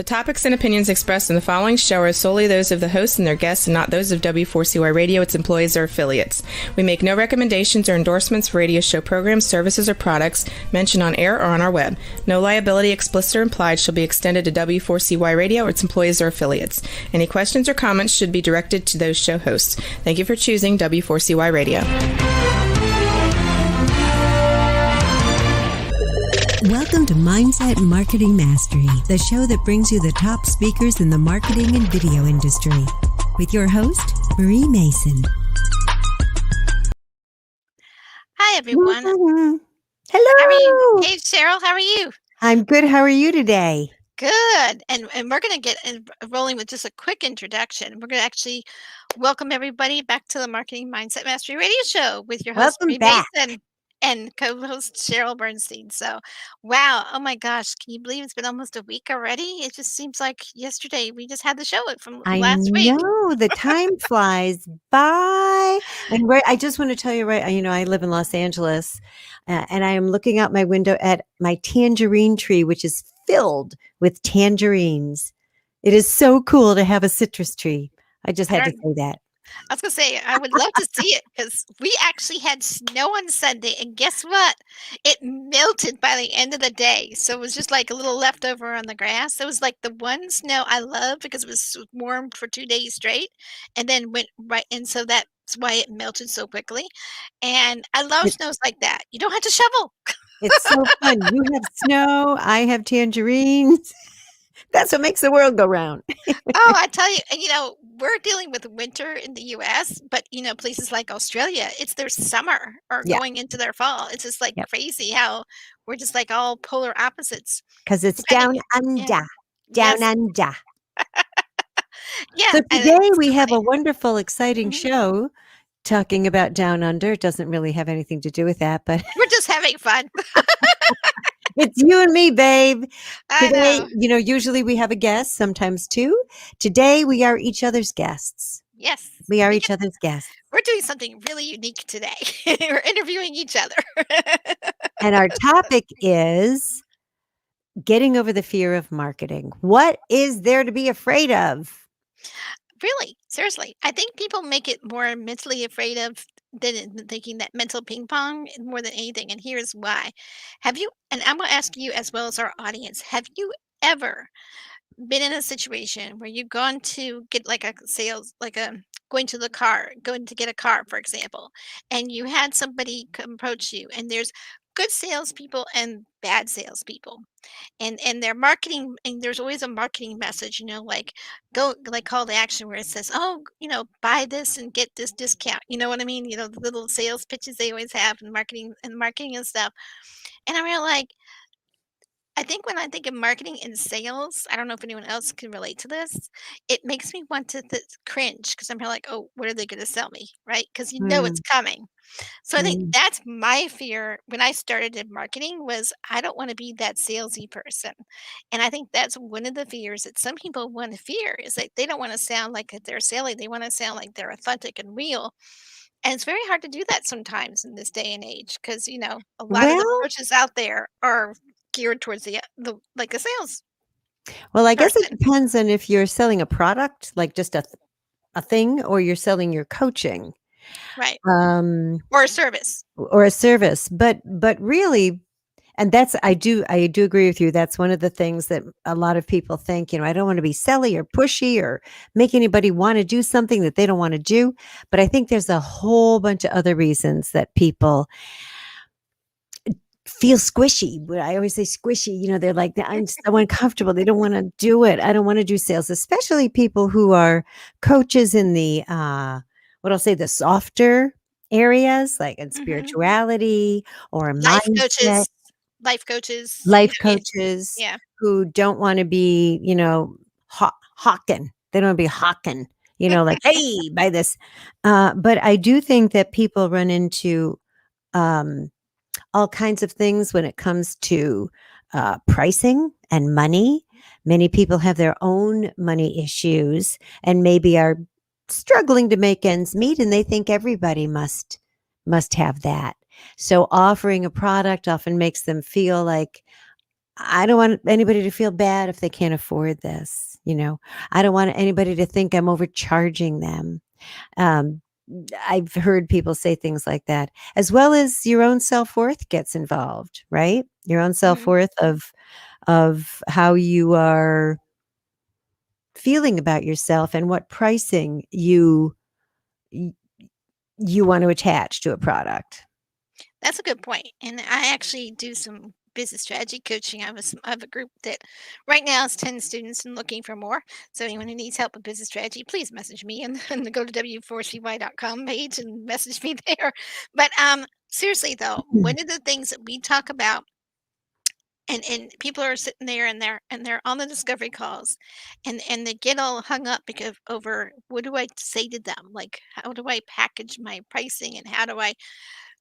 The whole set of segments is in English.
topics and opinions expressed in the following show are solely those of the host and their guests and not those of W4CY Radio, its employees, or affiliates. We make no recommendations or endorsements for radio show programs, services, or products mentioned on air or on our web. No liability, explicit or implied, shall be extended to W4CY Radio or its employees or affiliates. Any questions or comments should be directed to those show hosts. Thank you for choosing W4CY Radio. Welcome to Mindset Marketing Mastery, the show that brings you the top speakers in the marketing and video industry. With your host, Marie Mason. Hi, everyone. Hello. How are you? Hey, Sheryl, how are you? I'm good. How are you today? Good. And we're going to get rolling with just a quick introduction. We're going to actually welcome everybody back to the Marketing Mindset Mastery Radio Show with your host, Marie Mason, and co-host Sheryl Bernstein. So, wow. Oh my gosh. Can you believe it's been almost a week already? It just seems like yesterday we just had the show from last week. I know. The time flies by. And I just want to tell you, I live in Los Angeles and I am looking out my window at my tangerine tree, which is filled with tangerines. It is so cool to have a citrus tree. I just had to say that. I was going to say, I would love to see it because we actually had snow on Sunday. And guess what? It melted by the end of the day. So it was just like a little leftover on the grass. It was like the one snow I love because it was warm for 2 days straight and then went right. And so that's why it melted so quickly. And I love snows like that. You don't have to shovel. It's so fun. You have snow. I have tangerines. That's what makes the world go round. Oh, I tell you, we're dealing with winter in the U.S., but, places like Australia, it's their summer or going into their fall. It's just like crazy how we're just like all polar opposites. Because it's down under. Under. Yeah. So today we have a wonderful, exciting show talking about Down Under. It doesn't really have anything to do with that, but we're just having fun. It's you and me, babe. Today, I know. Usually we have a guest, sometimes two. Today we are each other's guests. Yes. We are each other's guests. We're doing something really unique today. We're interviewing each other. And our topic is getting over the fear of marketing. What is there to be afraid of? Really, seriously. I think people make it more mentally afraid of than thinking that mental ping pong more than anything. And here's why. And I'm going to ask you as well as our audience, have you ever been in a situation where you've gone to get like a sales, going to get a car, for example, and you had somebody approach you and there's good salespeople and bad salespeople. And their marketing, and there's always a marketing message, call to action where it says, buy this and get this discount. You know what I mean? The little sales pitches they always have in marketing and stuff. And I think when I think of marketing and sales, I don't know if anyone else can relate to this. It makes me want to cringe because I'm like, oh, what are they going to sell me? Right? Because it's coming. So I think that's my fear when I started in marketing was I don't want to be that salesy person. And I think that's one of the fears that some people want to fear is that they don't want to sound like they're selling. They want to sound like they're authentic and real. And it's very hard to do that sometimes in this day and age because, a lot of the approaches out there are geared towards the sales. Well, I guess it depends on if you're selling a product, like just a thing, or you're selling your coaching. Right. Or a service. But really, and I do agree with you. That's one of the things that a lot of people think, I don't want to be selly or pushy or make anybody want to do something that they don't want to do. But I think there's a whole bunch of other reasons that people feel squishy. I always say squishy, they're like, I'm so uncomfortable. They don't want to do it. I don't want to do sales, especially people who are coaches in the, the softer areas, like in spirituality or mindset. Life coaches. Yeah. Who don't want to be, hawking. They don't want to be hawking, like, hey, buy this. But I do think that people run into, all kinds of things when it comes to pricing and money. Many people have their own money issues and maybe are struggling to make ends meet, and they think everybody must have that. So offering a product often makes them feel like I don't want anybody to feel bad if they can't afford this. I don't want anybody to think I'm overcharging them. Um, I've heard people say things like that, as well as your own self-worth gets involved, right? Your own Mhm. self-worth of how you are feeling about yourself and what pricing y- you want to attach to a product. That's a good point, and I actually do some business strategy coaching. I have a group that right now is 10 students and looking for more. So anyone who needs help with business strategy, please message me and go to W4CY.com page and message me there. But seriously though, Mm. one of the things that we talk about and people are sitting there and they're on the discovery calls and they get all hung up because over what do I say to them? Like how do I package my pricing and how do I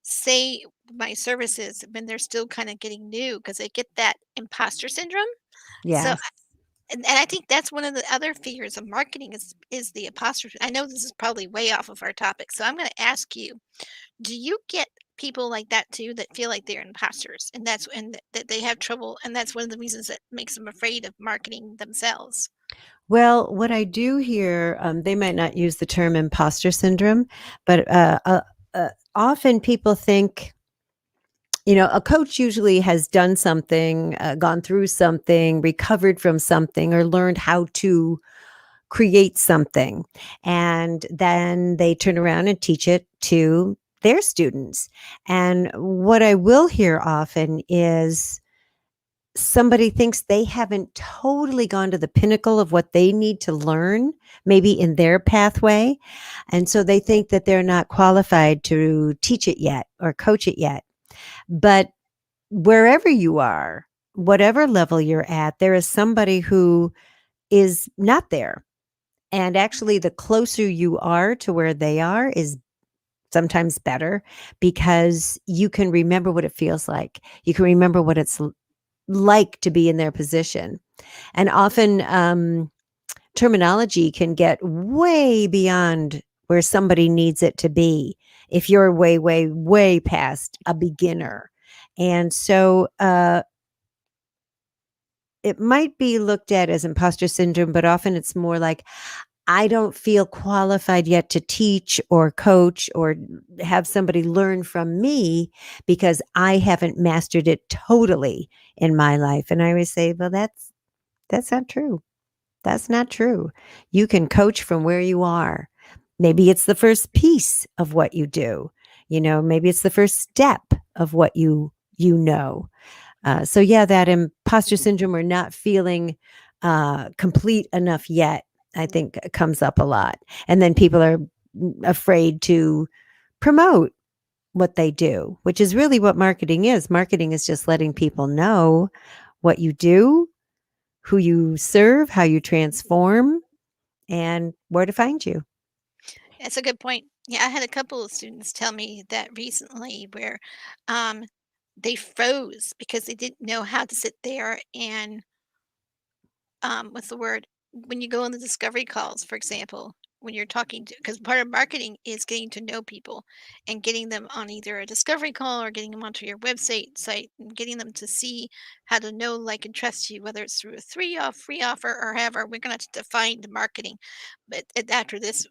say my services when they're still kind of getting new because they get that imposter syndrome. So, Yes. and I think that's one of the other fears of marketing is the imposter. I know this is probably way off of our topic, so I'm going to ask you: do you get people like that too that feel like they're imposters, and that they have trouble, and that's one of the reasons that makes them afraid of marketing themselves? Well, what I do hear, they might not use the term imposter syndrome, but often people think, a coach usually has done something, gone through something, recovered from something, or learned how to create something. And then they turn around and teach it to their students. And what I will hear often is somebody thinks they haven't totally gone to the pinnacle of what they need to learn, maybe in their pathway. And so they think that they're not qualified to teach it yet or coach it yet. But wherever you are, whatever level you're at, there is somebody who is not there. And actually, the closer you are to where they are is sometimes better because you can remember what it feels like. You can remember what it's like to be in their position. And often, terminology can get way beyond where somebody needs it to be if you're way, way, way past a beginner. And so, it might be looked at as imposter syndrome, but often it's more like, I don't feel qualified yet to teach or coach or have somebody learn from me because I haven't mastered it totally in my life. And I always say, well, that's not true. That's not true. You can coach from where you are. Maybe it's the first piece of what you do. Maybe it's the first step of what you know. So yeah, that imposter syndrome or not feeling complete enough yet, I think comes up a lot. And then people are afraid to promote what they do, which is really what marketing is. Marketing is just letting people know what you do, who you serve, how you transform, and where to find you. That's a good point. Yeah, I had a couple of students tell me that recently where um, they froze because they didn't know how to sit there and what's the word? When you go on the discovery calls, for example, when you're talking to, because part of marketing is getting to know people and getting them on either a discovery call or getting them onto your website site and getting them to see how to know, like, and trust you, whether it's through a free offer or however. We're going to define the marketing, but after this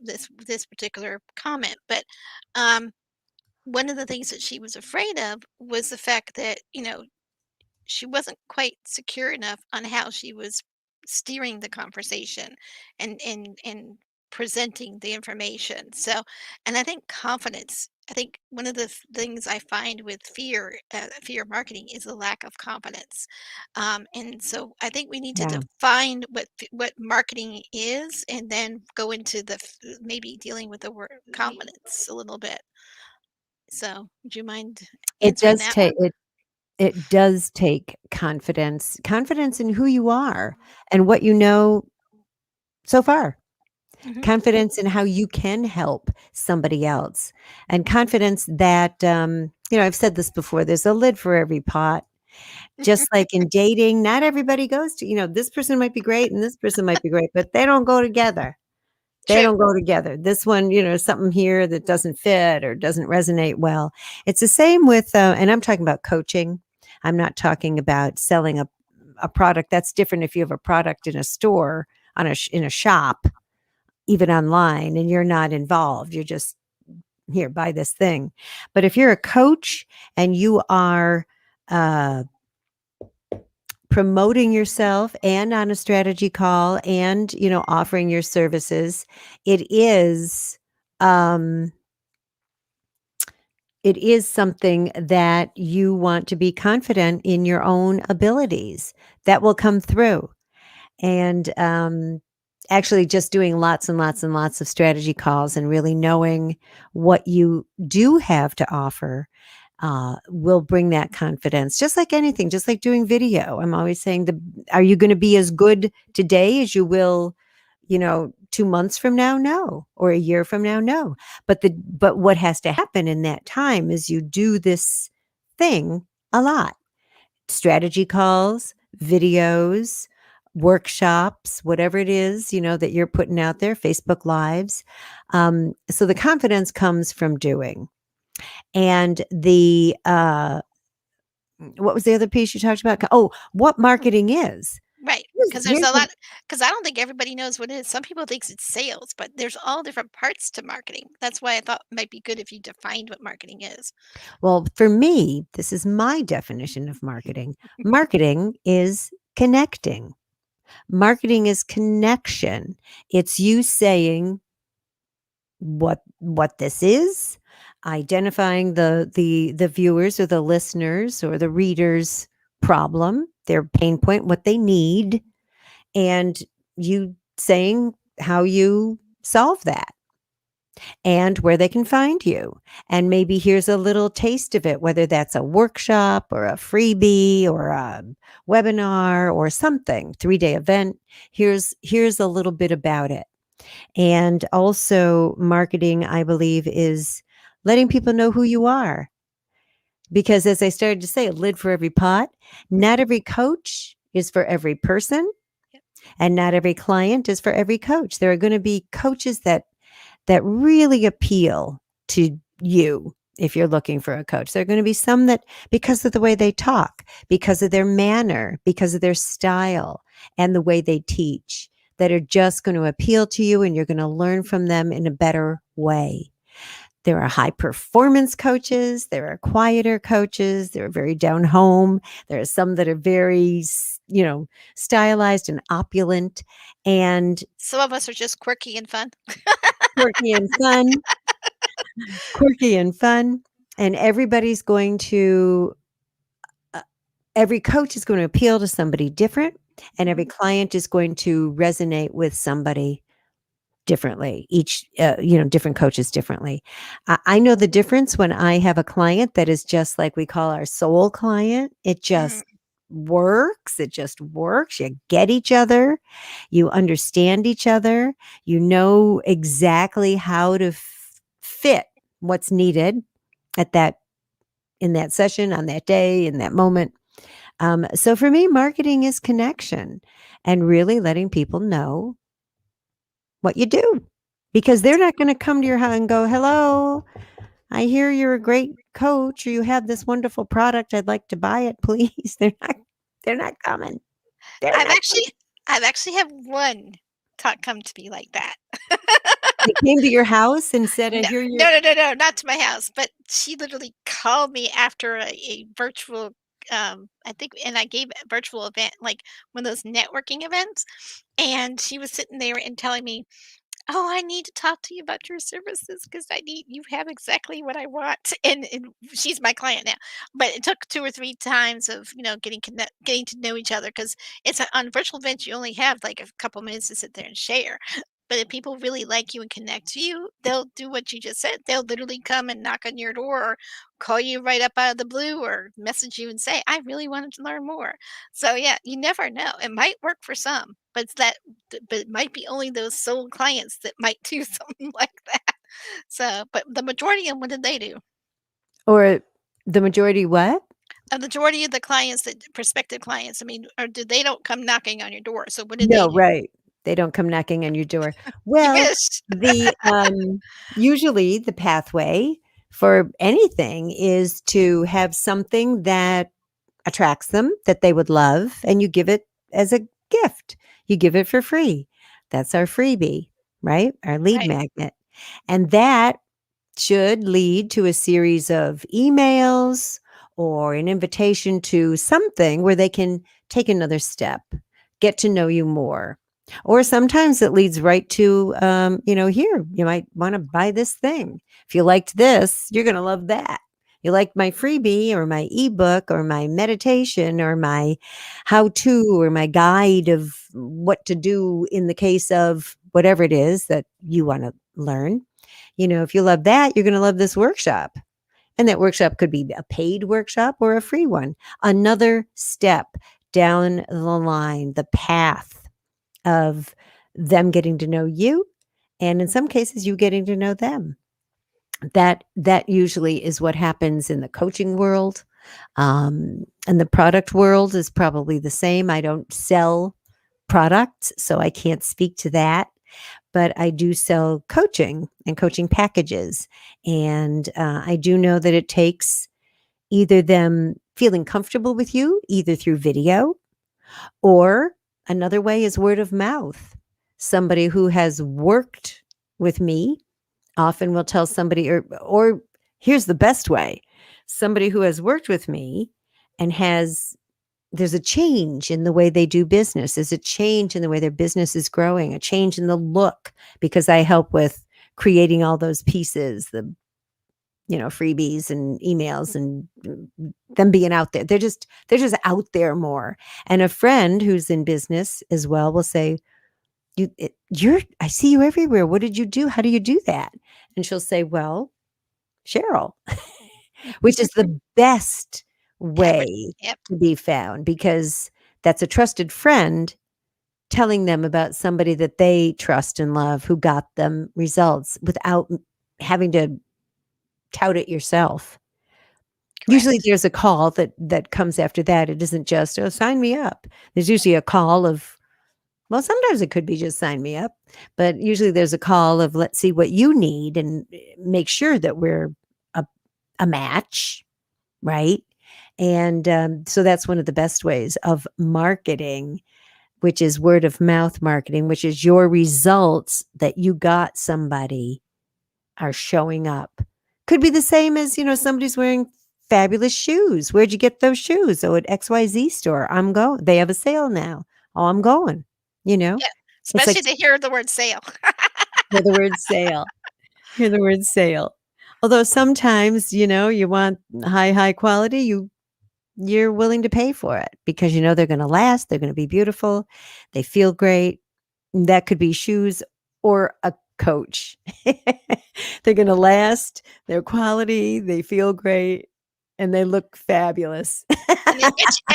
particular comment, but um, one of the things that she was afraid of was the fact that she wasn't quite secure enough on how she was steering the conversation and presenting the information. So, and I think confidence. I think one of the things I find with fear marketing is a lack of confidence. And so I think we need to Yeah. define what marketing is, and then go into maybe dealing with the word confidence a little bit. So, would you mind It answering does that take one? it does take confidence in who you are and what you know so far. Hmm. Confidence in how you can help somebody else, and confidence that, I've said this before, there's a lid for every pot. Just like in dating, not everybody goes to, this person might be great and this person might be great, but they don't go together. They True. don't go together. This one, something here that doesn't fit or doesn't resonate well. It's the same with, and I'm talking about coaching. I'm not talking about selling a product. That's different if you have a product in a store, in a shop, even online, and you're not involved. You're just, here, buy this thing. But if you're a coach and you are promoting yourself and on a strategy call and, offering your services, it is something that you want to be confident in your own abilities. That will come through. And actually just doing lots and lots and lots of strategy calls and really knowing what you do have to offer will bring that confidence. Just like anything, just like doing video. I'm always saying, are you going to be as good today as you will, 2 months from now? No. Or a year from now? No. But what has to happen in that time is you do this thing a lot. Strategy calls, videos, workshops, whatever it is, that you're putting out there, Facebook Lives. So the confidence comes from doing. And what was the other piece you talked about? Oh, what marketing is. Right. Because there's a lot, because I don't think everybody knows what it is. Some people think it's sales, but there's all different parts to marketing. That's why I thought it might be good if you defined what marketing is. Well, for me, this is my definition of marketing. Marketing is connecting. Marketing is connection. It's you saying what this is, identifying the viewers or the listeners or the readers' problem, their pain point, what they need, and you saying how you solve that and where they can find you. And maybe here's a little taste of it, whether that's a workshop or a freebie or a webinar or something, 3-day event. Here's a little bit about it. And also marketing, I believe, is letting people know who you are. Because as I started to say, a lid for every pot, not every coach is for every person. And not every client is for every coach. There are going to be coaches that really appeal to you if you're looking for a coach. There are going to be some that, because of the way they talk, because of their manner, because of their style and the way they teach, that are just going to appeal to you and you're going to learn from them in a better way. There are high performance coaches. There are quieter coaches. They're very down home. There are some that are very, stylized and opulent. And some of us are just quirky and fun. Quirky and fun. Quirky and fun. And everybody's going to, every coach is going to appeal to somebody different. And every client is going to resonate with somebody differently, each, different coaches differently. I know the difference when I have a client that is just like we call our soul client. It just works. It just works. You get each other. You understand each other. You know exactly how to fit what's needed in that session, on that day, in that moment. So for me, marketing is connection and really letting people know what you do, because they're not going to come to your house and go, "Hello, I hear you're a great coach or you have this wonderful product. I'd like to buy it, please." They're not coming. I've actually had one come to me like that. They came to your house and said, No, not to my house, but she literally called me after a virtual, I think, and I gave a virtual event, like one of those networking events. And she was sitting there and telling me, "Oh, I need to talk to you about your services because you have exactly what I want." And she's my client now, but it took 2 or 3 times of, getting to know each other, because it's on virtual events, you only have like a couple minutes to sit there and share. But if people really like you and connect to you, they'll do what you just said. They'll literally come and knock on your door or call you right up out of the blue or message you and say, "I really wanted to learn more." So yeah, you never know. It might work for some, but it might be only those soul clients that might do something like that. So, but the majority of them, what did they do? Or the majority what? A majority of the clients, prospective clients, I mean, they don't come knocking on your door. So what did they do? Right. They don't come knocking on your door. Well, usually the pathway for anything is to have something that attracts them that they would love, and you give it as a gift. You give it for free. That's our freebie, right? Our lead Right. magnet. And that should lead to a series of emails or an invitation to something where they can take another step, get to know you more. Or sometimes it leads right to, here, you might want to buy this thing. If you liked this, you're going to love that. You like my freebie or my ebook or my meditation or my how to or my guide of what to do in the case of whatever it is that you want to learn. If you love that, you're going to love this workshop. And that workshop could be a paid workshop or a free one. Another step down the line, the path of them getting to know you, and in some cases you getting to know them. That usually is what happens in the coaching world. And the product world is probably the same. I don't sell products, so I can't speak to that, but I do sell coaching and coaching packages. And I do know that it takes either them feeling comfortable with you, either through video, or another way is word of mouth. Somebody who has worked with me often will tell somebody, or here's the best way, somebody who has worked with me and there's a change in the way they do business. There's a change in the way their business is growing, a change in the look, because I help with creating all those pieces, the freebies and emails and them being out there. They're just out there more. And a friend who's in business as well will say, I see you everywhere. What did you do? How do you do that? And she'll say, well, Sheryl, which is the best way Yep. to be found, because that's a trusted friend telling them about somebody that they trust and love who got them results without having to tout it yourself. Usually Correct. there's a call that comes after that. It isn't just, oh, sign me up. There's usually a call of, well, sometimes it could be just sign me up, but usually there's a call of, let's see what you need and make sure that we're a match, right? And so that's one of the best ways of marketing, which is word of mouth marketing, which is your results that you got somebody are showing up. Could be the same as, somebody's wearing fabulous shoes. Where'd you get those shoes? Oh, at XYZ store. I'm going. They have a sale now. Oh, I'm going. Yeah. It's like Especially to hear the word sale. hear the word sale. Hear the word sale. Although sometimes, you want high quality, you're willing to pay for it because they're going to last, they're going to be beautiful, they feel great. That could be shoes or a coach. They're going to last, they're quality, they feel great, and they look fabulous. And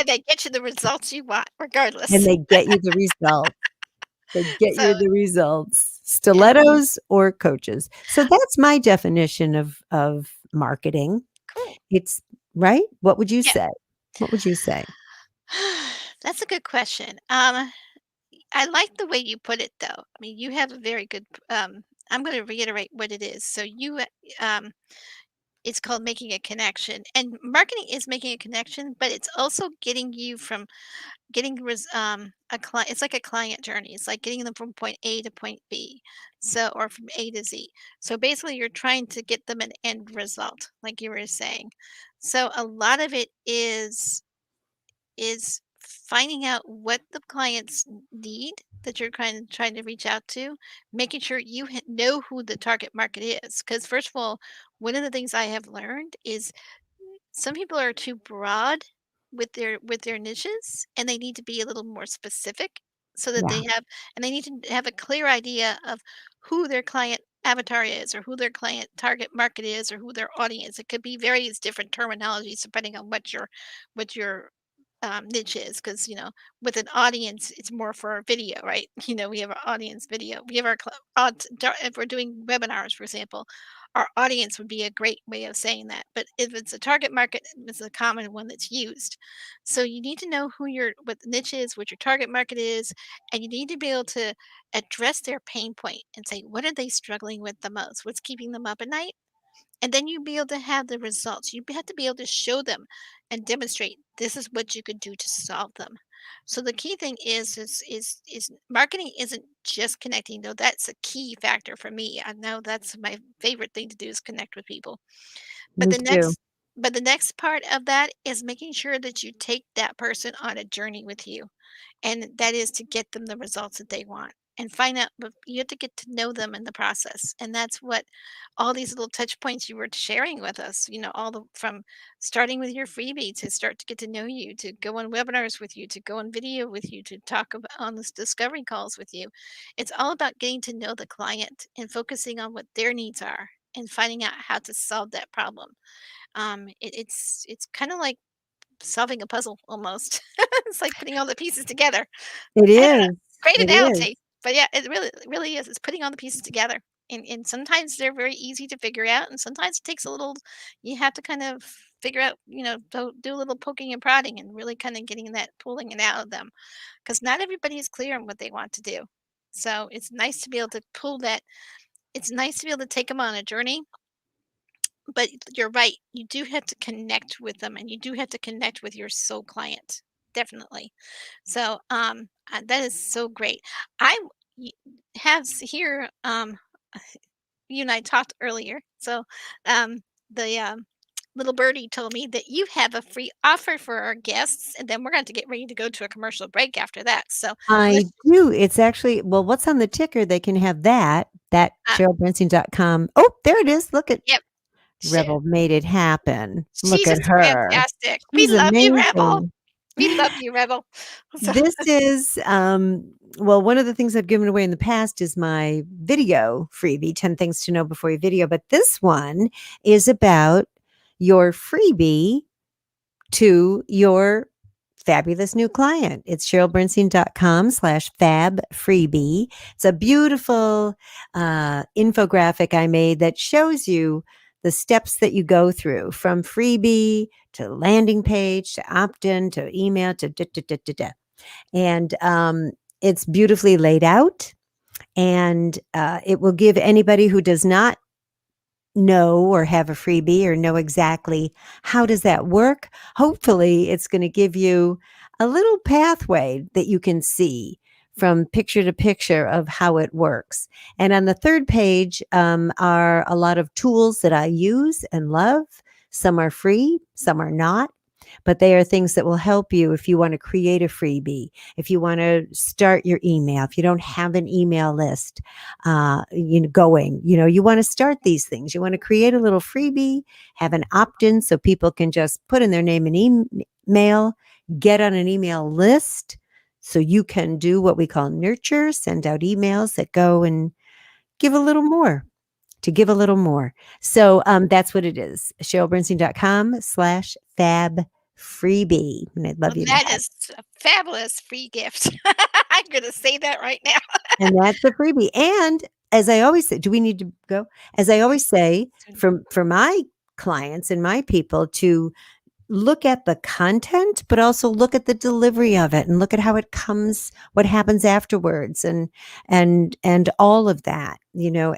they get you the results you want And regardless. they get you the results. They get So, you the results. yeah, Stilettos or coaches. So that's my definition of marketing. cool. It's right. What would you Yeah. say? What would you say? That's a good question. I like the way you put it, though. I mean, you have a very good, I'm gonna reiterate what it is. So it's called making a connection, and marketing is making a connection, but it's also getting you from a client. It's like a client journey. It's like getting them from point A to point B, so or from A to Z. So basically, you're trying to get them an end result, like you were saying. So a lot of it is finding out what the clients need that you're trying to reach out to, making sure you know who the target market is. Because first of all, one of the things I have learned is some people are too broad with their niches, and they need to be a little more specific so that Yeah. they have and they need to have a clear idea of who their client avatar is, or who their client target market is, or who their audience. It could be various different terminologies depending on what your niche is, because with an audience it's more for video, right? We have our audience video, we have our if we're doing webinars, for example, our audience would be a great way of saying that. But if it's a target market, it's a common one that's used. So you need to know what the niche is, what your target market is, and you need to be able to address their pain point and say, what are they struggling with the most? What's keeping them up at night? And then you be able to have the results. You have to be able to show them. and demonstrate this is what you could do to solve them. So the key thing is marketing isn't just connecting, though that's a key factor for me. I know that's my favorite thing to do is connect with people. But Me the too. next part of that is making sure that you take that person on a journey with you. And that is to get them the results that they want and find out, but you have to get to know them in the process. And that's what all these little touch points you were sharing with us, all the from starting with your freebie to start to get to know you, to go on webinars with you, to go on video with you, to talk about on this discovery calls with you. It's all about getting to know the client and focusing on what their needs are and finding out how to solve that problem. It's kind of like solving a puzzle almost. It's like putting all the pieces together. It I don't know. is. Great It is. analogy. But yeah, it really is. It's putting all the pieces together. And sometimes they're very easy to figure out, and sometimes it takes a little you have to kind of figure out, do a little poking and prodding and really kind of getting that pulling it out of them. Because not everybody is clear on what they want to do. So it's nice to be able to pull that. It's nice to be able to take them on a journey, but you're right. You do have to connect with them, and you do have to connect with your soul client. Definitely. So, that is so great. I y- here. You and I talked earlier. So, the little birdie told me that you have a free offer for our guests, and then we're going to get ready to go to a commercial break after that. So, I let's. do. It's actually, well, what's on the ticker? They can have that Uh, SherylBernstein.com. Oh, there it is. Look at yep. Rebel made it happen. Look She's at just her. fantastic. We She's love you, Rebel. amazing. We love you, Rebel. So, This is, well, one of the things I've given away in the past is my video freebie, 10 things to know before you video. But this one is about your freebie to your fabulous new client. It's SherylBernstein.com/fab freebie. It's a beautiful infographic I made that shows you the steps that you go through from freebie to landing page to opt-in to email to da, da, da, da, da. And it's beautifully laid out, and it will give anybody who does not know or have a freebie or know exactly how does that work. Hopefully it's going to give you a little pathway that you can see from picture to picture of how it works. And on the third page are a lot of tools that I use and love. Some are free, some are not, but they are things that will help you if you want to create a freebie, if you want to start your email, if you don't have an email list, going, you want to start these things. You want to create a little freebie, have an opt-in so people can just put in their name and email, get on an email list so you can do what we call nurture, send out emails that go and give a little more. To give a little more. So that's what it is. SherylBernstein.com/fab freebie. And I'd love well, you to that have. is a fabulous free gift. I'm going to say that right now. And that's the freebie. And as I always say, do we need to go? As I always say, for my clients and my people to look at the content, but also look at the delivery of it and look at how it comes, what happens afterwards and all of that,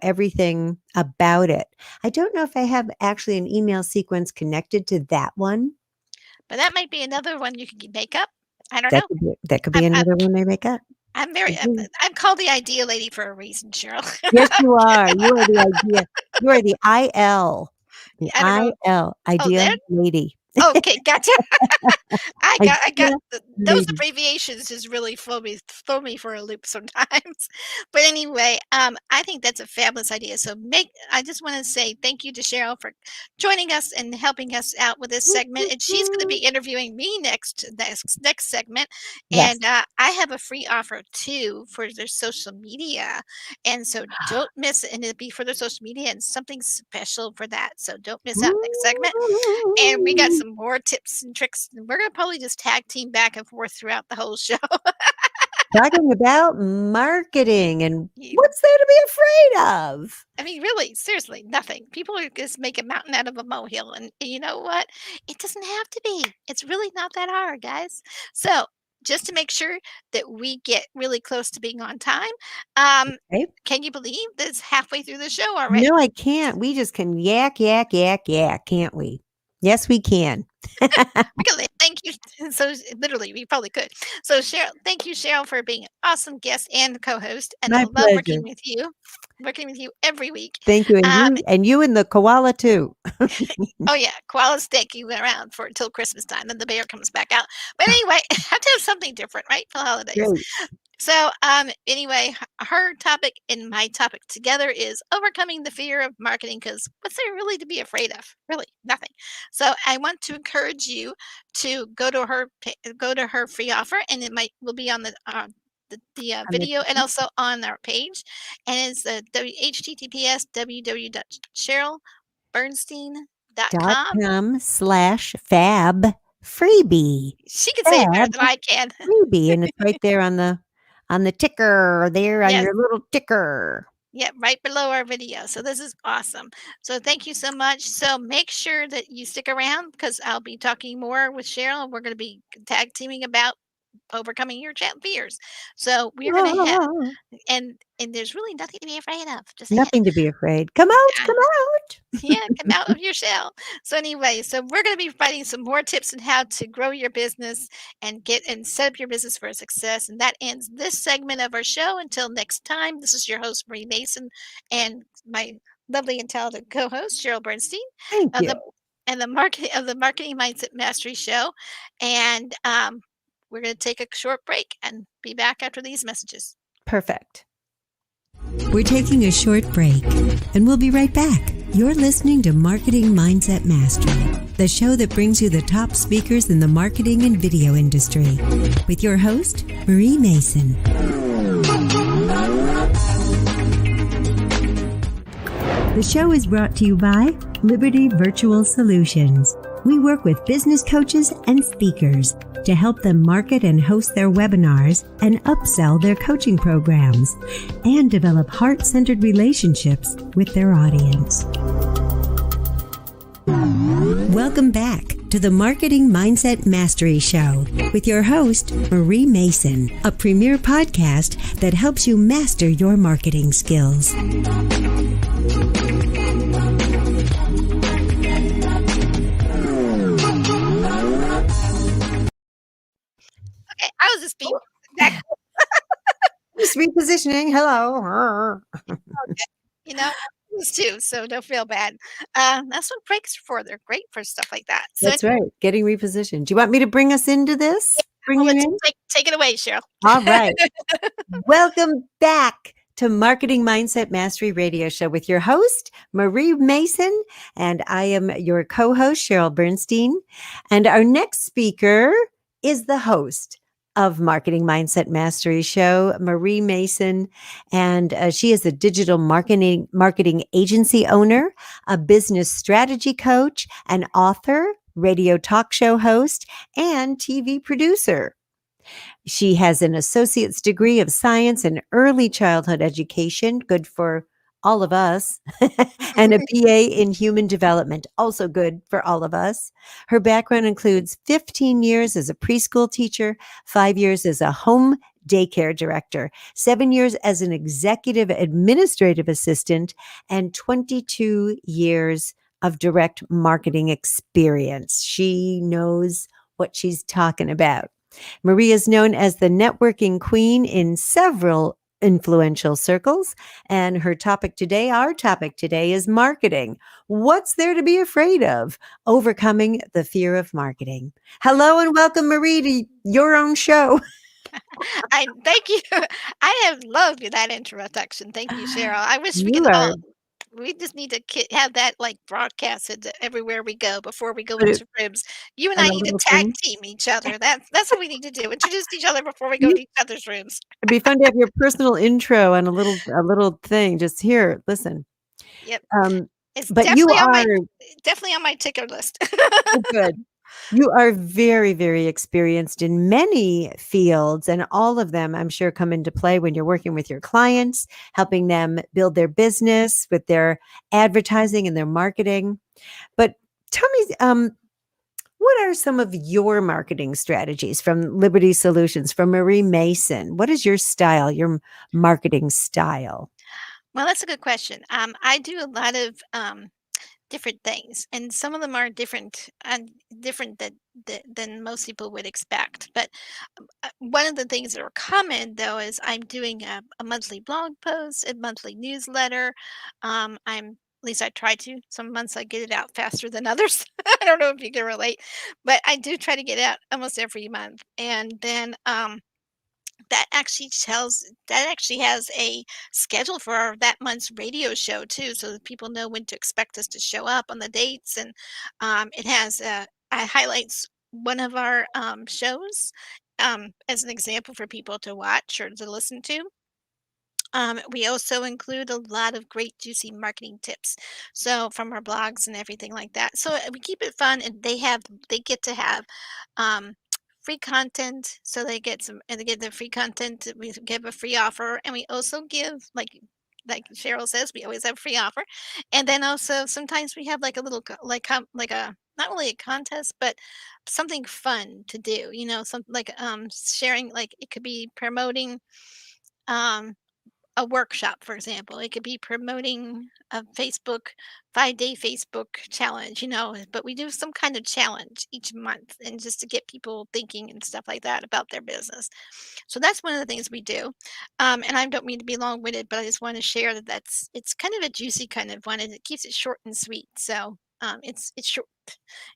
everything about it. I don't know if I have actually an email sequence connected to that one. But that might be another one you could make up. I don't That know. could be I'm, I'm, another one they make up. I'm very. I'm called the idea lady for a reason, Cheryl. Yes, you are. You are the idea. You are the IL. The I don't know. IL, Oh, ideal there. lady. Okay, gotcha. I got Ideal those lady. abbreviations just really throw me for a loop sometimes. But anyway, I think that's a fabulous idea. So I just want to say thank you to Cheryl for joining us and helping us out with this segment. And she's going to be interviewing me next segment. Yes. And I have a free offer too for their social media. And so don't miss it. And it'll be for their social media and something special for that. So don't miss out next segment. And we got some more tips and tricks. And we're going to probably just tag team back and forth throughout the whole show. Talking about marketing and You- what's there to be afraid of? I mean, really, seriously, nothing. People are just make a mountain out of a molehill. And you know what? It doesn't have to be. It's really not that hard, guys. So just to make sure that we get really close to being on time, Right? can you believe this halfway through the show already? No, I can't. We just can yak, yak, yak, yak, can't we? Yes, we can. Really, thank you. So literally, we probably could. So Cheryl, thank you, Cheryl, for being an awesome guest and co-host, and I My love pleasure. working with you every week. Thank you. And you and the koala too. Oh yeah, koala's sticking around for until Christmas time, then the bear comes back out. But anyway, have to have something different, right, for the holidays. Great. So, anyway, her topic and my topic together is overcoming the fear of marketing. Because what's there really to be afraid of? Really, nothing. So, I want to encourage you to go to her free offer, and it might will be on the On the video and also on our page, and it's https www.sherylbernstein.com. .com/fab freebie. She can say it better Fab than I can. freebie. And it's right there on the ticker there on Yes. your little ticker. Yeah, right below our video. So this is awesome. So thank you so much. So make sure that you stick around because I'll be talking more with Cheryl. We're going to be tag teaming about overcoming your fears. So we're going to have Oh, and there's really nothing to be afraid of. Just nothing to be afraid. Come out, yeah, come out. yeah, come out of your shell. So anyway, so we're going to be providing some more tips on how to grow your business and get and set up your business for success. And that ends this segment of our show. Until next time, this is your host Marie Mason and my lovely and talented co-host Cheryl Bernstein Thank of you. the Marketing Mindset Mastery Show. And we're going to take a short break and be back after these messages. Perfect. We're taking a short break, and we'll be right back. You're listening to Marketing Mindset Mastery, the show that brings you the top speakers in the marketing and video industry, with your host, Marie Mason. The show is brought to you by Liberty Virtual Solutions. We work with business coaches and speakers to help them market and host their webinars and upsell their coaching programs and develop heart-centered relationships with their audience. Welcome back to the Marketing Mindset Mastery Show with your host, Marie Mason, a premier podcast that helps you master your marketing skills. I was just being Just repositioning. Hello. you know, those too. So don't feel bad. That's what breaks are for. They're great for stuff like that. So That's right. Getting repositioned. Do you want me to bring us into this? Bring I'll you let in? you take it away, Cheryl. All right. Welcome back to Marketing Mindset Mastery Radio Show with your host, Marie Mason, and I am your co-host, Sheryl Bernstein. And our next speaker is the host of Marketing Mindset Mastery Show, Marie Mason, and she is a digital marketing agency owner, a business strategy coach, an author, radio talk show host, and TV producer. She has an associate's degree of science and early childhood education, good for all of us, and a BA in human development, also good for all of us. Her background includes 15 years as a preschool teacher, 5 years as a home daycare director, 7 years as an executive administrative assistant, and 22 years of direct marketing experience. She knows what she's talking about. Marie is known as the networking queen in several influential circles. And our topic today is marketing. What's there to be afraid of? Overcoming the fear of marketing. Hello and welcome, Marie, to your own show. I thank you. I have loved that introduction. Thank you, Cheryl. I wish we You could are. all. We just need to have that like broadcasted everywhere we go before we go Put it into rooms. You and on I a need to little tag thing. team each other. That's what we need to do. Introduce each other before we go You- to each other's rooms. It'd be fun to have your personal intro and a little thing. Just here, listen. Yep. It's But you definitely on my ticker list. Oh, good. You are very, very experienced in many fields, and all of them, I'm sure, come into play when you're working with your clients, helping them build their business with their advertising and their marketing. But tell me, what are some of your marketing strategies from Liberty Solutions, from Marie Mason? What is your style, your marketing style? Well, that's a good question. I do a lot of different things, and some of them are different and different than most people would expect. But one of the things that are common though is I'm doing a monthly blog post, a monthly newsletter. I'm at least I try to. Some months I get it out faster than others. I don't know if you can relate, but I do try to get it out almost every month. And then that actually has a schedule for that month's radio show too, so that people know when to expect us to show up on the dates. And it has I highlights one of our shows as an example for people to watch or to listen to. We also include a lot of great juicy marketing tips. So from our blogs and everything like that. So we keep it fun, and they get to have um, free content. So they get some, and they get the free content. We give a free offer, and we also give like Cheryl says, we always have a free offer. And then also sometimes we have like a little like a not really a contest, but something fun to do. Something like sharing, like it could be promoting. Um, a workshop, for example. It could be promoting a 5-day Facebook challenge, but we do some kind of challenge each month, and just to get people thinking and stuff like that about their business. So that's one of the things we do. And I don't mean to be long-winded, but I just want to share that it's kind of a juicy kind of one, and it keeps it short and sweet. So it's short.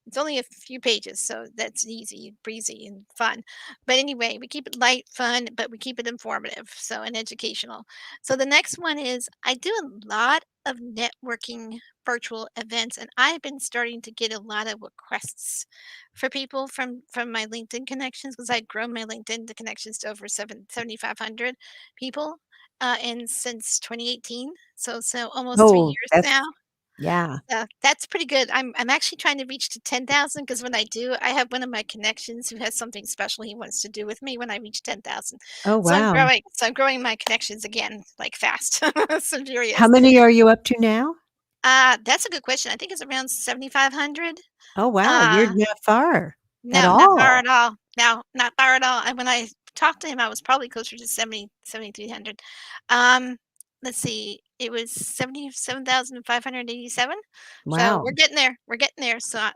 It's only a few pages, so that's easy, breezy, and fun. But anyway, we keep it light, fun, but we keep it informative, so and educational. So the next one is I do a lot of networking virtual events, and I've been starting to get a lot of requests for people from my LinkedIn connections, because I've grown my LinkedIn connections to over 7,500 people, and since 2018, so almost 3 Oh, years that's now. yeah. That's pretty good. I'm actually trying to reach to 10,000, because when I do, I have one of my connections who has something special he wants to do with me when I reach 10,000. Oh, So I'm wow. growing. So I'm growing my connections again, like fast. So How furious. many are you up to now? That's a good question. I think it's around 7,500. Oh, wow. You're Uh, not far at no, not far all. at all. No, not far at all. And when I talked to him, I was probably closer to 7,300. Um, let's see, it was 77,587. So Wow. we're getting there. We're getting there. So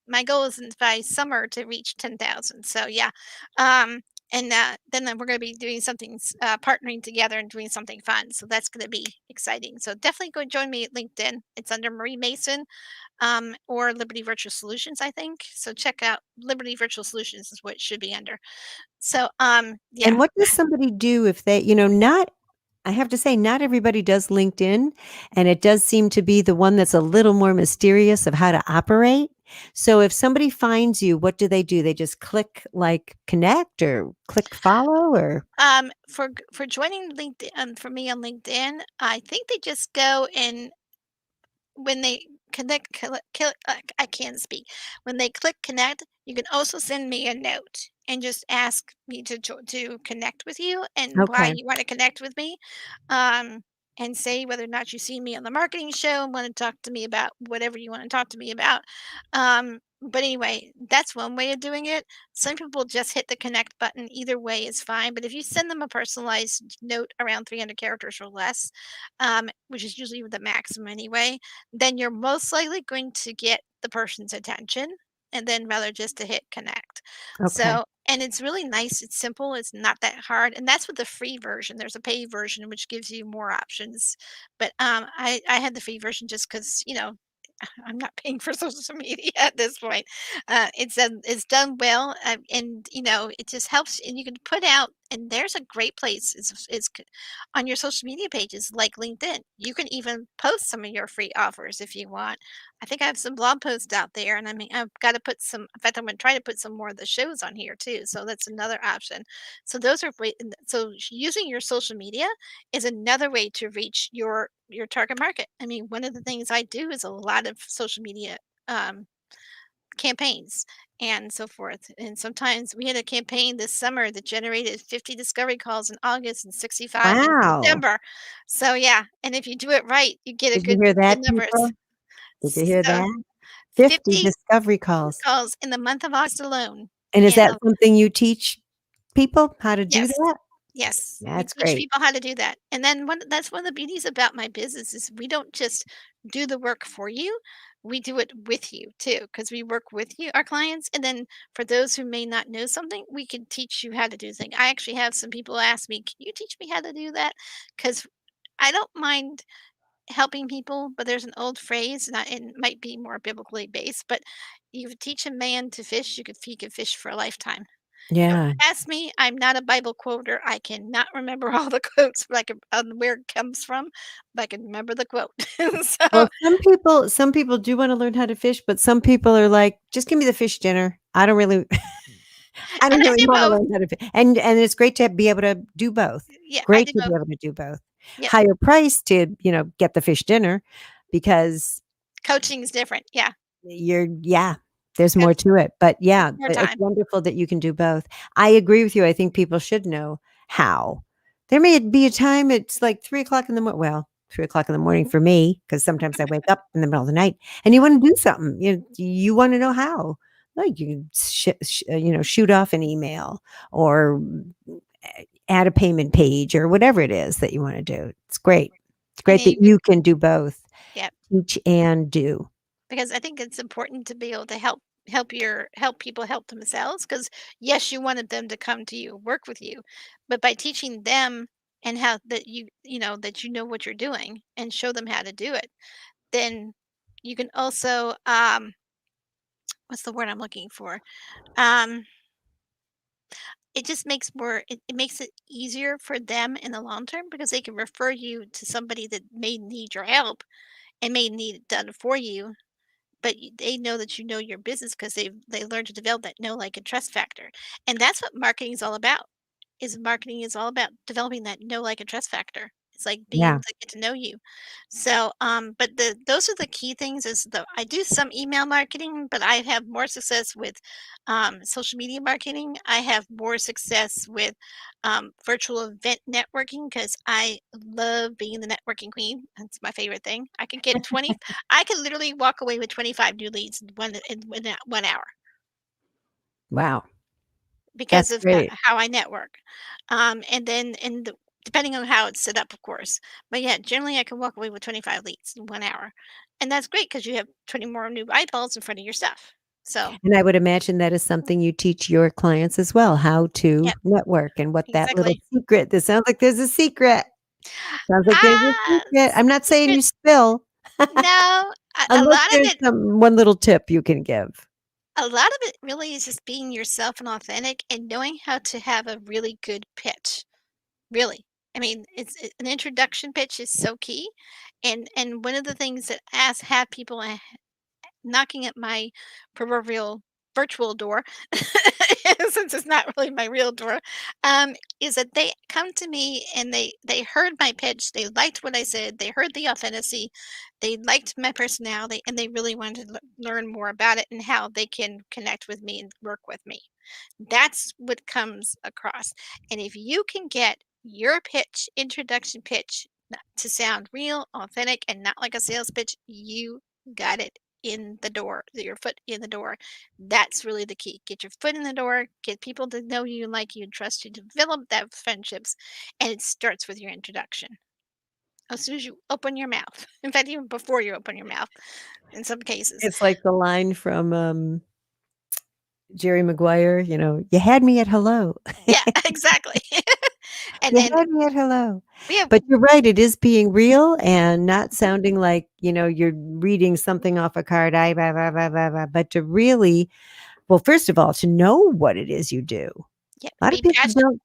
my goal is by summer to reach 10,000. So yeah. And then we're going to be doing something, partnering together and doing something fun. So that's going to be exciting. So definitely go join me at LinkedIn. It's under Marie Mason, or Liberty Virtual Solutions, I think. So check out Liberty Virtual Solutions is what it should be under. So, And yeah. what does somebody do if they, not I have to say, not everybody does LinkedIn, and it does seem to be the one that's a little more mysterious of how to operate. So if somebody finds you, what do? They just click like connect or click follow or For joining LinkedIn, for me on LinkedIn, I think they just go and when they I can't speak. When they click connect, you can also send me a note and just ask me to connect with you and why okay. you want to connect with me. Um, and say whether or not you see me on the marketing show and want to talk to me about whatever you want to talk to me about. But anyway, that's one way of doing it. Some people just hit the connect button. Either way is fine. But if you send them a personalized note around 300 characters or less, which is usually the maximum anyway, then you're most likely going to get the person's attention, and then rather just to hit connect. Okay. So, and it's really nice. It's simple. It's not that hard. And that's with the free version. There's a paid version which gives you more options. But I had the free version just because, I'm not paying for social media at this point. It's done well, and it just helps. And you can put out. And there's a great place on your social media pages like LinkedIn. You can even post some of your free offers if you want. I think I have some blog posts out there, and I mean I've got to put some. In fact, I'm going to try to put some more of the shows on here too. So that's another option. So those are so using your social media is another way to reach your target market. I mean, one of the things I do is a lot of social media um, campaigns and so forth. And sometimes we had a campaign this summer that generated 50 discovery calls in August and 65 in Wow. September. So yeah, and if you do it right, you get a Did you hear good that, numbers. people? Did you hear So that? 50 50 discovery calls. calls in the month of August alone. And is And that something you teach people how to do yes, that? Yes, we That's teach great. people how to do that. And then that's one of the beauties about my business is we don't just do the work for you, we do it with you too, because we work with you, our clients. And then for those who may not know something, we can teach you how to do things. I actually have some people ask me, "Can you teach me how to do that?" Because I don't mind helping people, but there's an old phrase, and it might be more biblically based, but you teach a man to fish, he can fish for a lifetime. Don't Yeah. ask me, I'm not a Bible quoter. I cannot remember all the quotes, but I can where it comes from, but I can remember the quote. Well, So some people do wanna learn how to fish, but some people are like, "Just give me the fish dinner. I don't really I and don't I really do wanna both. learn how to fish." And it's great to be able to do both. Yeah, I Great do to be both. able to do both. Yep. Higher price to, get the fish dinner because Coaching is different. Yeah, there's more 'cause to it. But it's yeah, more it's time. wonderful that you can do both. I agree with you. I think people should know how. There may be a time it's like 3 o'clock in the morning. Well, 3 o'clock in the morning for me, because sometimes I wake up in the middle of the night and you want to do something. You want to know how. Like you can shoot off an email or add a payment page or whatever it is that you want to do. It's great. It's And great then that you can, you can do both. yeah, Teach and do. because I think it's important to be able to help people help themselves. Because yes, you wanted them to come to you, work with you, but by teaching them and how that that you know what you're doing and show them how to do it, then you can also what's the word I'm looking for? Um, it just makes it makes it easier for them in the long term because they can refer you to somebody that may need your help and may need it done for you, but they know that you know your business because they learned to develop that know, like, and trust factor. And that's what marketing is all about developing that know, like, and trust factor. It's like being Yeah. able to get to know you. So, but those are the key things. Is the I do some email marketing, but I have more success with social media marketing. I have more success with virtual event networking because I love being the networking queen. That's my favorite thing. I can get 20. I can literally walk away with 25 new leads in that 1 hour Wow. because That's of great. how I network. And then depending on how it's set up, of course. But yeah, generally I can walk away with 25 leads in 1 hour. And that's great because you have 20 more new eyeballs in front of your stuff. So, And I would imagine that is something you teach your clients as well, how to yeah, network and what that little exactly. secret this sounds like there's a secret. Sounds like there's a secret. I'm not saying Secret. you spill, No, a unless lot of there's it, one little tip you can give. a lot of it really is just being yourself and authentic and knowing how to have a really good pitch. Really. I mean, an introduction pitch is so key. And one of the things that has had people knocking at my proverbial virtual door, since it's not really my real door, is that they come to me and they heard my pitch, they liked what I said, they heard the authenticity, they liked my personality, and they really wanted to learn more about it and how they can connect with me and work with me. That's what comes across. And if you can get your pitch, introduction pitch, to sound real, authentic, and not like a sales pitch, you got it in the door, your foot in the door. That's really the key. Get your foot in the door, get people to know you, like you, and trust you, develop that friendships, and it starts with your introduction. As soon as you open your mouth. In fact, even before you open your mouth, in some cases. It's like the line from, Jerry Maguire, "You had me at hello. Yeah, exactly. and You and had me at hello." we have But you're right, it is being real and not sounding like, you're reading something off a card, "I blah, blah, blah, blah, blah," but to really well, first of all, to know what it is you do. yeah, A lot of be people passionate. don't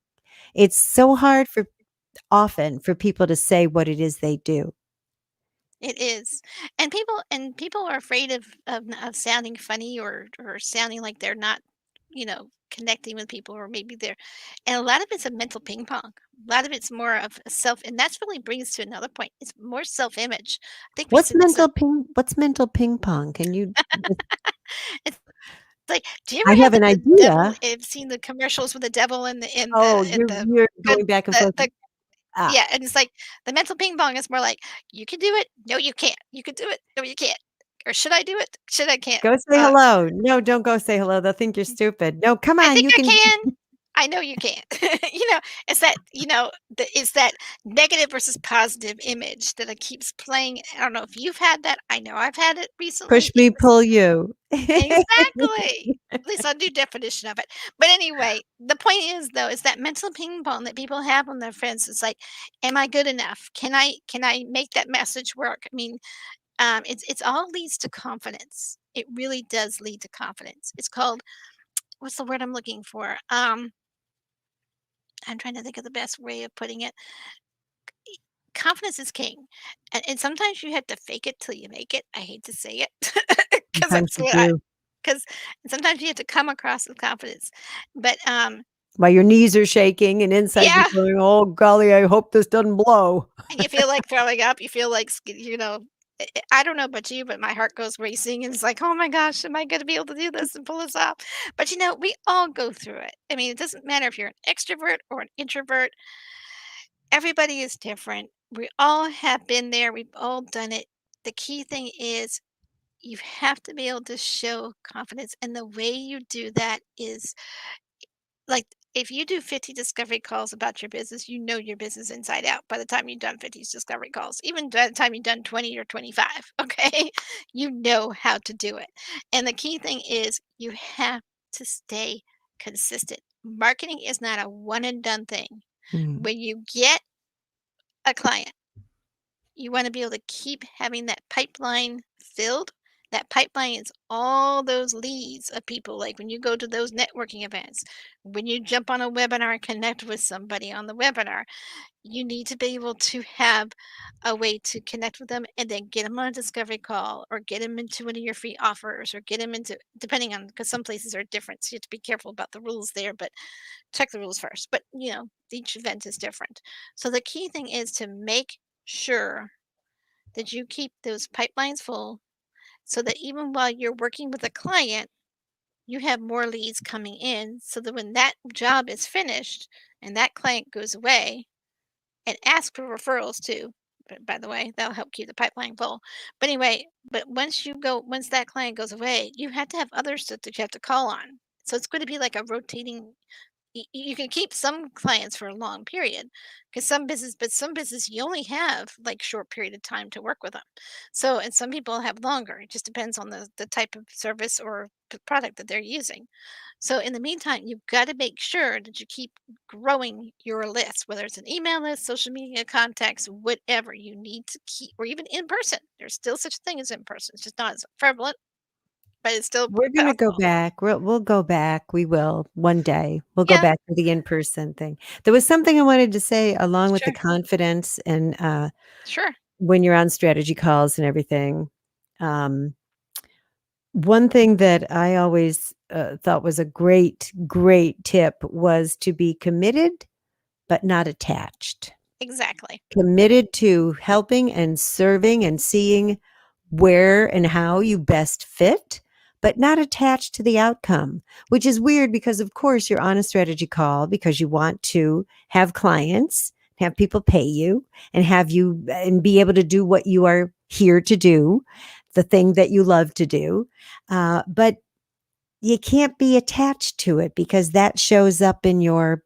it's so hard often for people to say what it is they do. It is. And people are afraid of sounding funny or sounding like they're not, connecting with people or maybe they're and a lot of it's a mental ping pong. A lot of it's more of a self and that's really brings to another point. It's more self-image. I think we said this What's mental ping pong? Can you it's like, do you I ever have an have the devil idea. have seen the commercials with the devil Oh, and you're good going back and the forth. the Ah, yeah, and it's like the mental ping pong is more like, "You can do it. No, you can't. You can do it. No, you can't." Or, "Should I do it? Should I can't?" go say Uh, hello. No, don't go say hello. They'll think you're stupid. No, come I on, think you I can can. I know you can't. It's that negative versus positive image that it keeps playing. I don't know if you've had that. I know I've had it recently. Push me, pull you. Exactly. At least a new definition of it. But anyway, the point is though, is that mental ping pong that people have on their friends. It's like, am I good enough? Can I make that message work? I mean, it's all leads to confidence. It really does lead to confidence. It's called, what's the word I'm looking for? I'm trying to think of the best way of putting it. Confidence is king. And sometimes you have to fake it till you make it. I hate to say it because Sometimes that's you what I, do. because sometimes you have to come across with confidence. But While your knees are shaking and inside you're yeah, going, "Oh, golly, I hope this doesn't blow." and you feel like throwing up. You feel like, I don't know about you, but my heart goes racing and it's like, oh my gosh, am I going to be able to do this and pull this off? But we all go through it. I mean, it doesn't matter if you're an extrovert or an introvert. Everybody is different. We all have been there. We've all done it. The key thing is you have to be able to show confidence. And the way you do that is like if you do 50 discovery calls about your business, you know your business inside out by the time you've done 50 discovery calls, even by the time you've done 20 or 25. Okay. You know how to do it. And the key thing is you have to stay consistent. Marketing is not a one and done thing. Mm, When you get a client, you want to be able to keep having that pipeline filled. That pipeline is all those leads of people. Like when you go to those networking events, when you jump on a webinar and connect with somebody on the webinar, you need to be able to have a way to connect with them and then get them on a discovery call or get them into one of your free offers or get them into, depending on, because some places are different. So you have to be careful about the rules there, but check the rules first. But, each event is different. So the key thing is to make sure that you keep those pipelines full so that even while you're working with a client, you have more leads coming in so that when that job is finished and that client goes away, and ask for referrals too. By the way, that'll help keep the pipeline full. But anyway, once that client goes away, you have to have others that you have to call on. So it's going to be like a rotating. You can keep some clients for a long period because some business you only have like short period of time to work with them. So, and some people have longer. It just depends on the type of service or product that they're using. So in the meantime, you've got to make sure that you keep growing your list, whether it's an email list, social media contacts, whatever you need to keep, or even in person. There's still such a thing as in person. It's just not as prevalent, but it's still we're gonna go possible. back. We'll go back. We will one day. We'll go Yeah, back to the in-person thing. There was something I wanted to say along with the sure, confidence and, sure. when you're on strategy calls and everything. Um, one thing that I always, thought was a great, great tip was to be committed, but not attached. Exactly. Committed to helping and serving and seeing where and how you best fit, but not attached to the outcome, which is weird because, of course, you're on a strategy call because you want to have clients, have people pay you, and have you and be able to do what you are here to do, the thing that you love to do. But you can't be attached to it because that shows up in your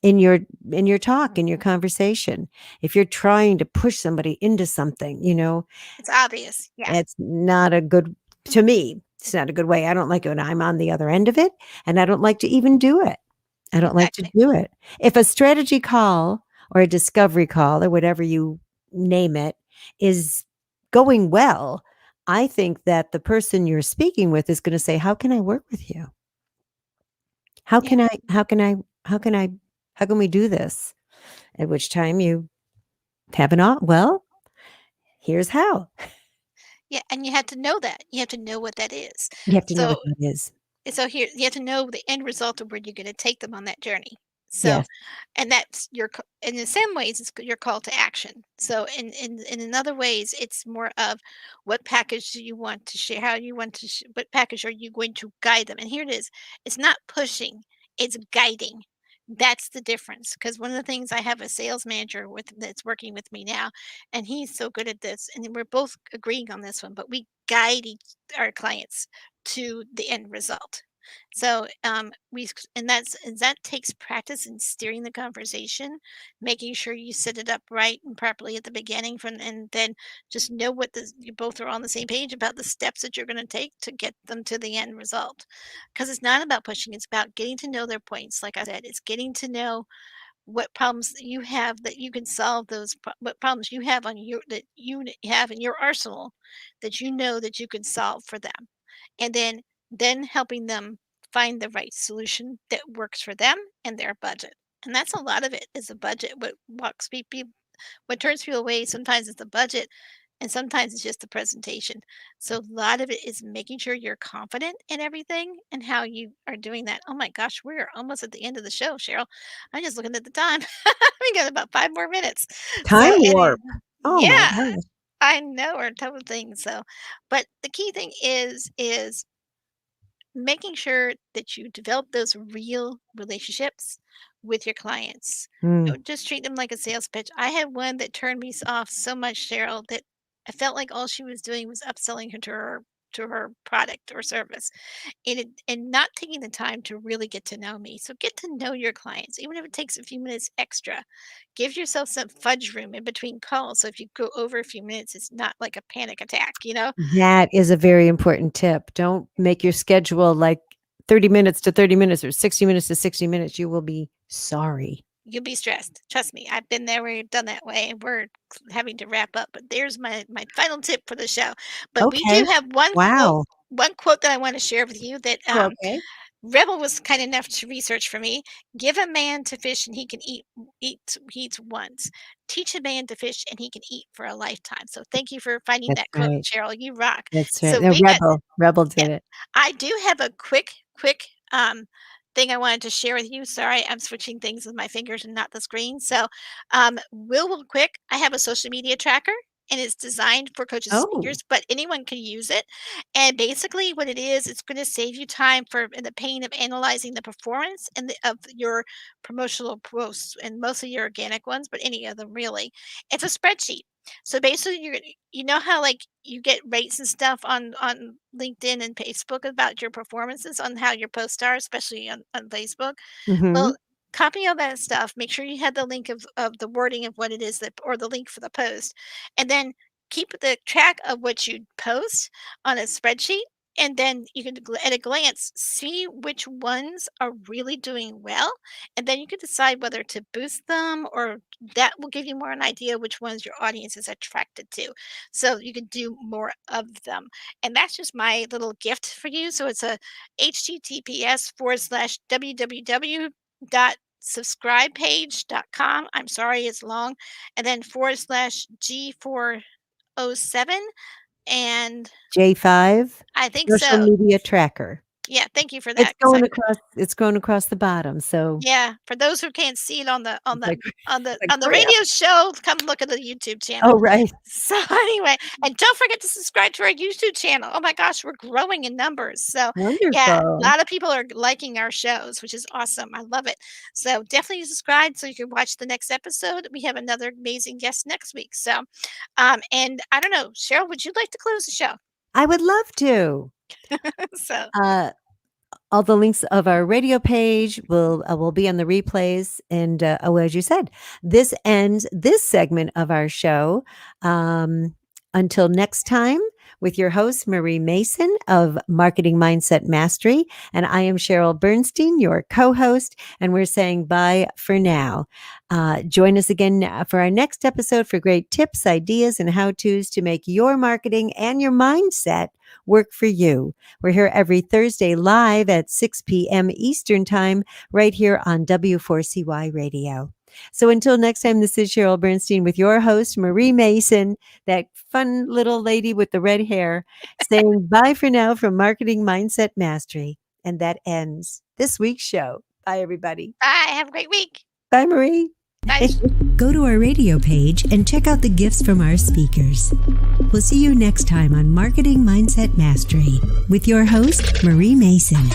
in your talk, in your conversation. If you're trying to push somebody into something, It's obvious. Yeah, it's not a good to me, it's not a good way. I don't like it when I'm on the other end of it, and I don't like to even do it. I don't like to exactly. do it. If a strategy call or a discovery call or whatever you name it is going well, I think that the person you're speaking with is gonna say, "How can I work with you? How Yeah, can I how can I how can I how can we do this?" At which time you have an well, here's how. yeah, and you have to know that. You have to know what that is. You have to know So what that is. So here you have to know the end result of where you're gonna take them on that journey. So, Yes. and that's and in some ways, it's your call to action. So in other ways, it's more of what package do you want to share? How you want to what package are you going to guide them? And here it is. It's not pushing, it's guiding. That's the difference. Because one of the things I have a sales manager with that's working with me now, and he's so good at this, and we're both agreeing on this one, but we guide our clients to the end result. So, that takes practice in steering the conversation, making sure you set it up right and properly at the beginning and then just know you both are on the same page about the steps that you're going to take to get them to the end result. Because it's not about pushing, it's about getting to know their points. Like I said, it's getting to know what problems you have that you can solve what problems you have that you have in your arsenal that you know that you can solve for them, and then helping them find the right solution that works for them and their budget. And that's a lot of it is a budget. What turns people away sometimes is the budget, and sometimes it's just the presentation. So a lot of it is making sure you're confident in everything and how you are doing that. Oh my gosh, we're almost at the end of the show, Cheryl. I'm just looking at the time. We got about 5 more minutes. Time warp. Oh my Yeah, goodness. I know we're total thing. So, but the key thing is making sure that you develop those real relationships with your clients. Don't just treat them like a sales pitch. I had one that turned me off so much, Cheryl, that I felt like all she was doing was upselling her to her product or service, and not taking the time to really get to know me. So get to know your clients, even if it takes a few minutes extra. Give yourself some fudge room in between calls. So if you go over a few minutes, it's not like a panic attack, That is a very important tip. Don't make your schedule like 30 minutes to 30 minutes or 60 minutes to 60 minutes. You will be sorry. You'll be stressed. Trust me. I've been there where you've done that way, and we're having to wrap up. But there's my final tip for the show. But we do Okay. have Wow. one quote that I want to share with you that Okay. Rebel was kind enough to research for me. Give a man to fish and he can eat once. Teach a man to fish and he can eat for a lifetime. So thank you for finding That's that quote, right. Cheryl. You rock. That's right. So No, we got Rebel did yeah. it. I do have a quick thing I wanted to share with you. Sorry, I'm switching things with my fingers and not the screen. So, real quick, I have a social media tracker, and it's designed for coaches and Oh, speakers, but anyone can use it. And basically, what it is, it's going to save you time in the pain of analyzing the performance of your promotional posts, and mostly your organic ones, but any of them really. It's a spreadsheet. So basically, you know how like you get rates and stuff on LinkedIn and Facebook about your performances on how your posts are, especially on Facebook. mm-hmm. Well, copy all that stuff. Make sure you have the link of the wording of what it is or the link for the post. And then keep the track of what you post on a spreadsheet. And then you can, at a glance, see which ones are really doing well. And then you can decide whether to boost them, or that will give you more an idea which ones your audience is attracted to. So you can do more of them. And that's just my little gift for you. So it's a https://www.subscribepage.com. I'm sorry, it's long. And then /G407. And J5 I think social so. media tracker. Yeah, thank you for It's that. 'Cause going across the bottom. So yeah, for those who can't see it on the like, like on the hurry up. radio show, come look at the YouTube channel. Oh, right. So anyway, and don't forget to subscribe to our YouTube channel. Oh my gosh, we're growing in numbers. So yeah, a Wonderful. lot of people are liking our shows, which is awesome. I love it. So definitely subscribe so you can watch the next episode. We have another amazing guest next week. So, and I don't know, Cheryl, would you like to close the show? I would love to. So All the links of our radio page will be on the replays. And as you said, this ends this segment of our show. Until next time, with your host, Marie Mason of Marketing Mindset Mastery. And I am Sheryl Bernstein, your co-host. And we're saying bye for now. Join us again for our next episode for great tips, ideas, and how-tos to make your marketing and your mindset work for you. We're here every Thursday live at 6 p.m. Eastern Time, right here on W4CY Radio. So until next time, this is Sheryl Bernstein with your host, Marie Mason, that fun little lady with the red hair, saying bye for now from Marketing Mindset Mastery. And that ends this week's show. Bye, everybody. bye. Have a great week. Bye, Marie. Bye. Go to our radio page and check out the gifts from our speakers. We'll see you next time on Marketing Mindset Mastery with your host, Marie Mason.